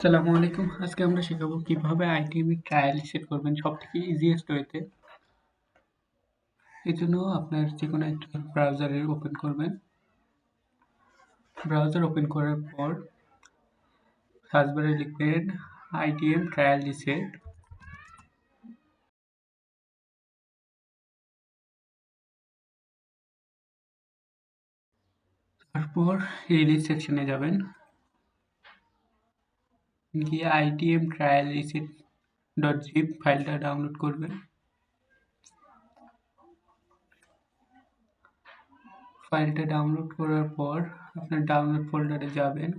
আসসালামু আলাইকুম। আজকে আমরা শেখাবো কিভাবে ITM এর ট্রায়াল সেট করবেন সবথেকে ইজিয়েস্ট ওয়েতে। এজন্য আপনার যেকোনো একটা ব্রাউজারে ওপেন করবেন। ব্রাউজার ওপেন করার পর সার্চ বারে লিখবেন ITM ট্রায়াল রিসেট। তারপর রিলিজ সেকশনে যাবেন। গিয়ে ITM ট্রায়াল রিসেট .zip ফাইলটা ডাউনলোড করবেন। ফাইলটা ডাউনলোড করার পর আপনার ডাউনলোড ফোল্ডারে যাবেন।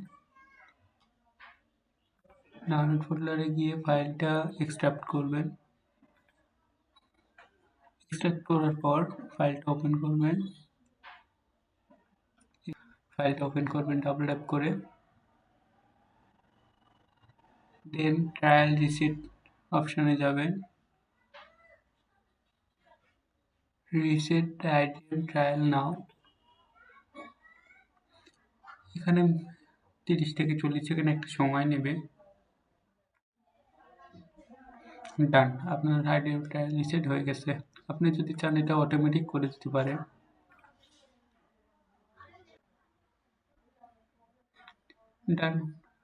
ডাউনলোড ফোল্ডারে গিয়ে ফাইলটা এক্সট্রাক্ট করবেন। এক্সট্রাক্ট করার পর ফাইলটা ওপেন করবেন। ফাইলটা ওপেন করবেন ডাবল ট্যাপ করে। দেন ট্রায়াল রিসেট অপশনে যাবেন। রিসেট ITM ট্রায়াল নাও। এখানে 30 থেকে 40 সেকেন্ড একটা সময় নেবে। ডান, আপনার ITM ট্রায়াল রিসেট হয়ে গেছে। আপনি যদি চান এটা অটোমেটিক করে দিতে পারেন। ডান,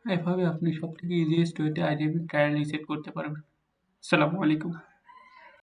এভাবে আপনি সবথেকে ইজিয়েস্ট ওয়েতে ITM ট্রায়াল রিসেট করতে পারবেন। আসসালামু আলাইকুম।